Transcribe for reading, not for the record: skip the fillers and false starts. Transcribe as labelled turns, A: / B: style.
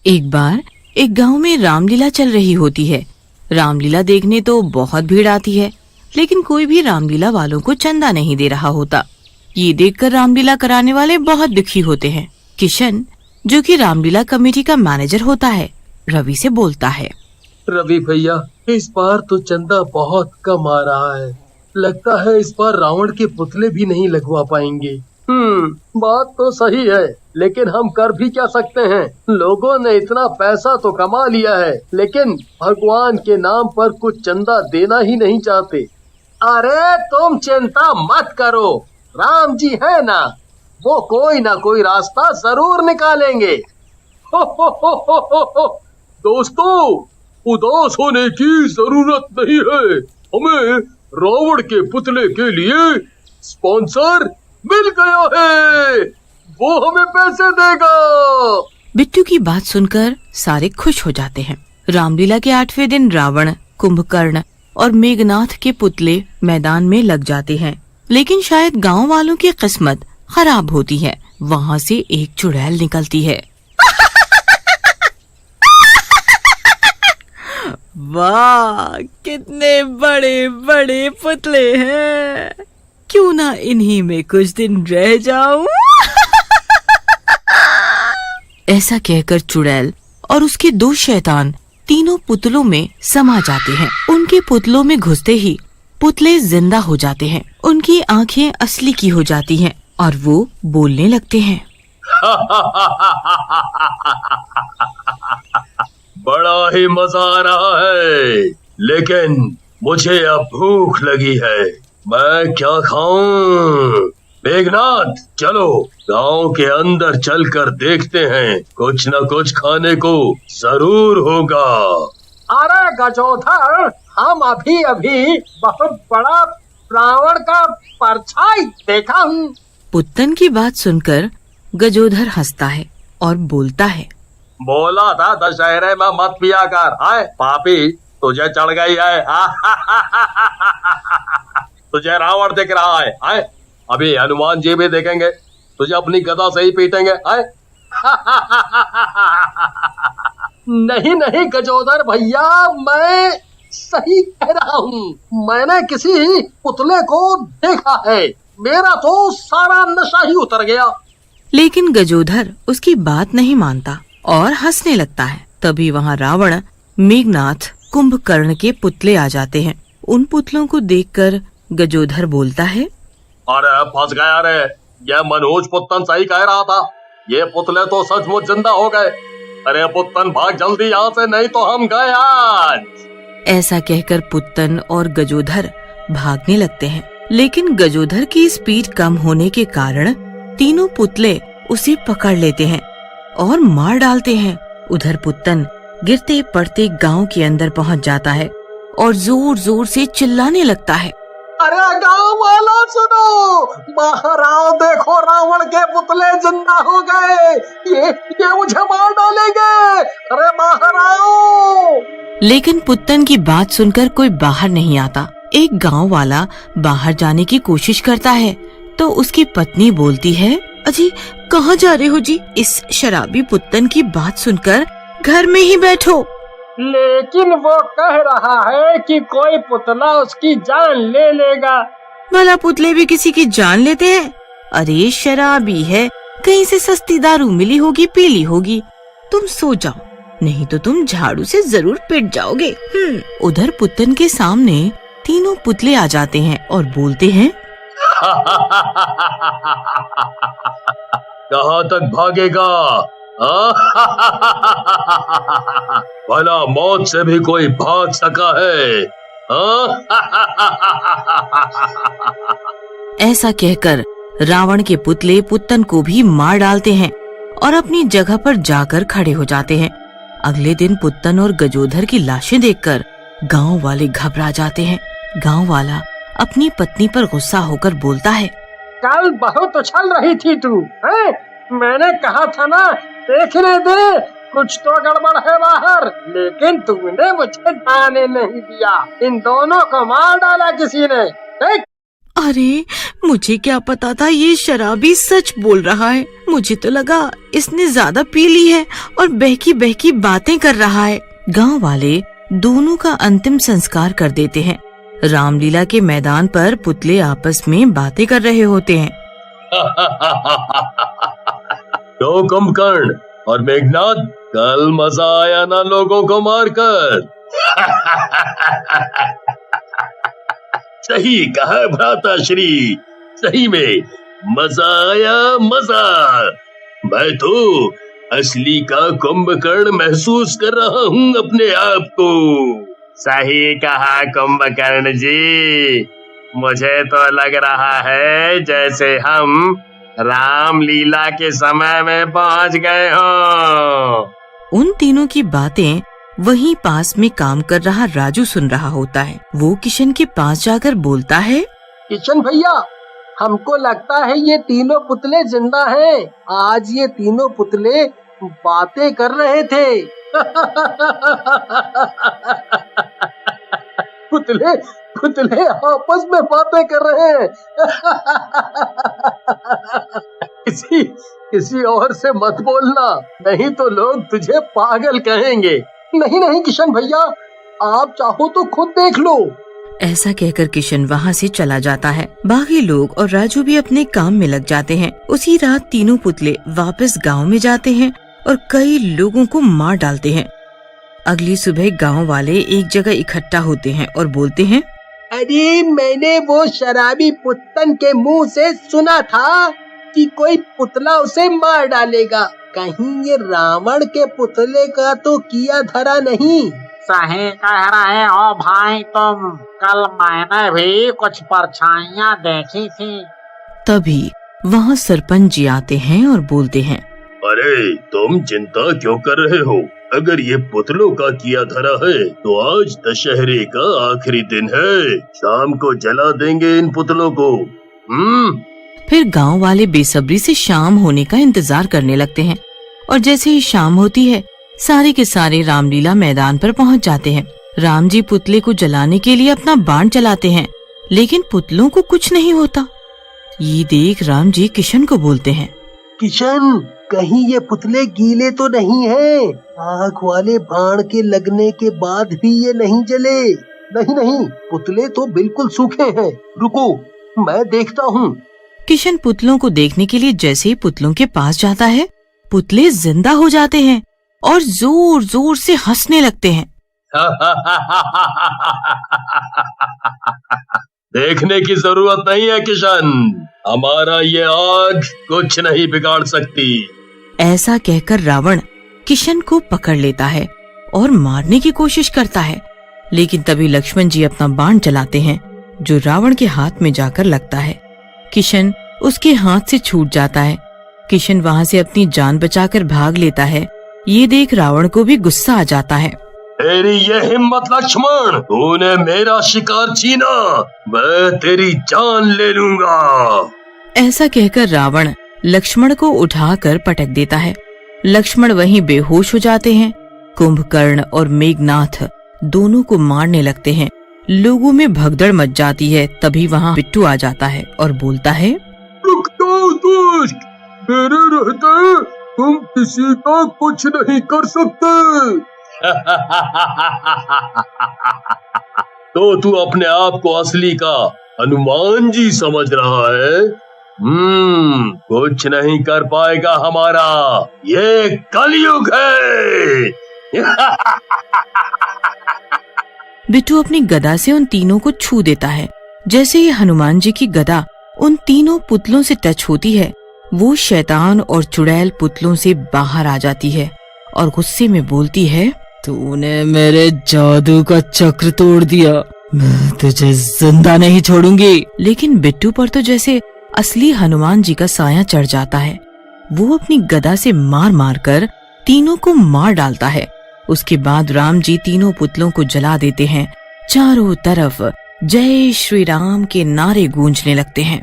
A: एक बार एक गांव में रामलीला चल रही होती है। रामलीला देखने तो बहुत भीड़ आती है, लेकिन कोई भी रामलीला वालों को चंदा नहीं दे रहा होता। ये देखकर रामलीला कराने वाले बहुत दुखी होते हैं। किशन, जो कि रामलीला कमेटी का मैनेजर होता है, रवि से बोलता है।
B: रवि भैया, इस बार तो चंदा बहुत कम आ रहा है। लगता है इस बार रावण के पुतले भी नहीं लगवा पाएंगे। बात तो सही है, लेकिन हम कर भी क्या सकते हैं। लोगों ने इतना पैसा तो कमा लिया है, लेकिन भगवान के नाम पर कुछ चंदा देना ही नहीं चाहते। अरे तुम चिंता मत करो, राम जी है ना, वो कोई ना कोई रास्ता जरूर निकालेंगे। हो। दोस्तों, उदास होने की जरूरत नहीं है। हमें रावण के पुतले के लिए स्पॉन्सर मिल गया है, वो हमें पैसे देगा।
A: बिट्टू की बात सुनकर सारे खुश हो जाते हैं। रामलीला के 8वें दिन रावण, कुंभकर्ण और मेघनाथ के पुतले मैदान में लग जाते हैं, लेकिन शायद गांव वालों की किस्मत खराब होती है। वहाँ से एक चुड़ैल निकलती है। वाह, कितने बड़े बड़े पुतले हैं, क्यों ना इन्हीं में कुछ दिन रह जाऊं। ऐसा कहकर चुड़ैल और उसके 2 शैतान तीनों पुतलों में समा जाते हैं। उनके पुतलों में घुसते ही पुतले जिंदा हो जाते हैं। उनकी आंखें असली की हो जाती हैं और वो बोलने लगते हैं।
B: बड़ा ही मजा आ रहा है, लेकिन मुझे अब भूख लगी है। मैं क्या खाऊं? मेघनाथ, चलो गांव के अंदर चलकर देखते हैं, कुछ न कुछ खाने को जरूर होगा।
C: अरे गजोधर, हम अभी अभी बहुत बड़ा रावण का परछाई देखा हूँ।
A: पुत्तन की बात सुनकर गजोधर हंसता है और बोलता है।
B: बोला था दशहरे में मत पिया कर, हाय पापी, तुझे चढ़ गई है। तुझे रावण दिख रहा है, हाय अभी हनुमान जी भी देखेंगे, तुझे अपनी गदा से ही पीटेंगे। हाय
C: नहीं नहीं गजोदर भैया, मैं सही कह रहा हूँ। मैंने किसी पुतले को देखा है, मेरा तो सारा नशा ही उतर गया।
A: लेकिन गजोधर उसकी बात नहीं मानता और हंसने लगता है। तभी वहाँ रावण, मेघनाथ, कुंभकर्ण के पुतले आ जाते हैं। उन पुतलों को देखकर गजोधर बोलता है।
B: अरे फंस गया रे, ये मनोज पुत्तन सही कह रहा था, ये पुतले तो सचमुच जिंदा हो गए। अरे पुत्तन भाग जल्दी यहाँ से, नहीं तो हम गए आज।
A: ऐसा कहकर पुत्तन और गजोधर भागने लगते हैं, लेकिन गजोधर की स्पीड कम होने के कारण तीनों पुतले उसे पकड़ लेते हैं और मार डालते हैं। उधर पुत्तन गिरते पड़ते गांव के अंदर पहुंच जाता है और जोर जोर से चिल्लाने लगता है।
C: अरे गांव वालों सुनो, बाहर आओ, देखो रावण के पुतले जिंदा हो गए, ये मुझे मार डालेंगे। अरे बाहर आओ।
A: लेकिन पुत्तन की बात सुनकर कोई बाहर नहीं आता। एक गांव वाला बाहर जाने की कोशिश करता है तो उसकी पत्नी बोलती है। अजी, कहाँ जा रहे हो जी? इस शराबी पुत्तन की बात सुनकर घर में ही बैठो।
C: लेकिन वो कह रहा है कि कोई पुतला उसकी जान ले लेगा।
A: भला पुतले भी किसी की जान लेते हैं? अरे शराबी है, कहीं से सस्ती दारू मिली होगी, पी ली होगी। तुम सो जाओ, नहीं तो तुम झाड़ू से जरूर पिट जाओगे। उधर पुत्तन के सामने तीनों पुतले आ जाते हैं और बोलते हैं।
B: कहाँ तक भागेगा? भला मौत से भी कोई भाग सका है?
A: ऐसा कहकर रावण के पुतले पुत्तन को भी मार डालते हैं और अपनी जगह पर जाकर खड़े हो जाते हैं। अगले दिन पुत्तन और गजोधर की लाशें देखकर गांव वाले घबरा जाते हैं। गांव वाला अपनी पत्नी पर गुस्सा होकर बोलता है।
C: कल बहुत उछल रही थी तू, हैं? मैंने कहा था ना, देखने दे, कुछ तो गड़बड़ है बाहर, लेकिन तूने मुझे जाने नहीं दिया। इन दोनों को मार डाला किसी ने। देख।
A: अरे मुझे क्या पता था ये शराबी सच बोल रहा है। मुझे तो लगा इसने ज्यादा पी ली है और बहकी बहकी बातें कर रहा है। गांव वाले दोनों का अंतिम संस्कार कर देते हैं। रामलीला के मैदान पर पुतले आपस में बातें कर रहे होते हैं।
B: तो कुंभकर्ण और मेघनाद, कल मजा आया ना लोगों को मारकर? सही कहा भ्राताश्री, सही में मजा आया, मजा। मैं तो असली का कुंभकर्ण महसूस कर रहा हूँ अपने आप को।
D: सही कहा कुंभकर्ण जी, मुझे तो लग रहा है जैसे हम रामलीला के समय में पहुंच गए हों।
A: उन तीनों की बातें वहीं पास में काम कर रहा राजू सुन रहा होता है। वो किशन के पास जाकर बोलता है,
C: किशन भैया, हमको लगता है ये तीनों पुतले जिंदा हैं। आज ये तीनों पुतले बातें कर रहे थे। पुतले पुतले आपस में बातें कर रहे हैं। किसी और से मत बोलना, नहीं तो लोग तुझे पागल कहेंगे। नहीं नहीं किशन भैया, आप चाहो तो खुद देख लो।
A: ऐसा कहकर किशन वहाँ से चला जाता है। बाकी लोग और राजू भी अपने काम में लग जाते हैं। उसी रात तीनों पुतले वापस गांव में जाते हैं और कई लोगों को मार डालते हैं। अगली सुबह गांव वाले एक जगह इकट्ठा होते हैं और बोलते हैं,
C: अरे मैंने वो शराबी पुत्तन के मुंह से सुना था कि कोई पुतला उसे मार डालेगा। कहीं ये रावण के पुतले का तो किया धरा नहीं।
D: सही कह रहे हो भाई तुम, कल मैंने भी कुछ परछाइयाँ देखी थी।
A: तभी वहाँ सरपंच जी आते हैं और बोलते हैं,
B: अरे तुम चिंता क्यों कर रहे हो? अगर ये पुतलों का किया धरा है तो आज दशहरे का आखिरी दिन है, शाम को जला देंगे इन पुतलों को।
A: फिर गांव वाले बेसब्री से शाम होने का इंतजार करने लगते हैं और जैसे ही शाम होती है सारे के सारे रामलीला मैदान पर पहुंच जाते हैं। राम जी पुतले को जलाने के लिए अपना बाण चलाते हैं, लेकिन पुतलों को कुछ नहीं होता। ये देख राम जी किशन को बोलते हैं,
C: किशन, कहीं ये पुतले गीले तो नहीं हैं? आग वाले बाण के लगने के बाद भी ये नहीं जले। नहीं नहीं, पुतले तो बिल्कुल सूखे हैं। रुको, मैं देखता हूँ।
A: किशन पुतलों को देखने के लिए जैसे ही पुतलों के पास जाता है, पुतले जिंदा हो जाते हैं और जोर जोर से हंसने लगते हैं।
B: देखने की जरूरत नहीं है किशन, हमारा ये आग कुछ नहीं बिगाड़ सकती।
A: ऐसा कहकर रावण किशन को पकड़ लेता है और मारने की कोशिश करता है, लेकिन तभी लक्ष्मण जी अपना बाण चलाते हैं जो रावण के हाथ में जाकर लगता है। किशन उसके हाथ से छूट जाता है। किशन वहाँ से अपनी जान बचाकर भाग लेता है। ये देख रावण को भी गुस्सा आ जाता है।
B: तेरी ये हिम्मत लक्ष्मण, तूने मेरा शिकार छीना, मैं तेरी जान ले लूंगा।
A: ऐसा कहकर रावण लक्ष्मण को उठाकर पटक देता है। लक्ष्मण वहीं बेहोश हो जाते हैं। कुंभकर्ण और मेघनाथ दोनों को मारने लगते हैं। लोगों में भगदड़ मच जाती है। तभी वहाँ बिट्टू आ जाता है और बोलता है,
B: रुक जाओ दोस्त, मेरे रहते तुम किसी का कुछ नहीं कर सकते। तो तू अपने आप को असली का हनुमान जी समझ रहा है? कुछ नहीं कर पाएगा हमारा, ये कलयुग है।
A: बिट्टू अपनी गदा से उन तीनों को छू देता है। जैसे ही हनुमान जी की गदा उन तीनों पुतलों से टच होती है, वो शैतान और चुड़ैल पुतलों से बाहर आ जाती है और गुस्से में बोलती है, तूने मेरे जादू का चक्र तोड़ दिया, मैं तुझे जिंदा नहीं छोड़ूंगी। लेकिन बिट्टू पर तो जैसे असली हनुमान जी का साया चढ़ जाता है। वो अपनी गदा से मार मार कर तीनों को मार डालता है। उसके बाद राम जी तीनों पुतलों को जला देते हैं। चारों तरफ जय श्री राम के नारे गूंजने लगते हैं।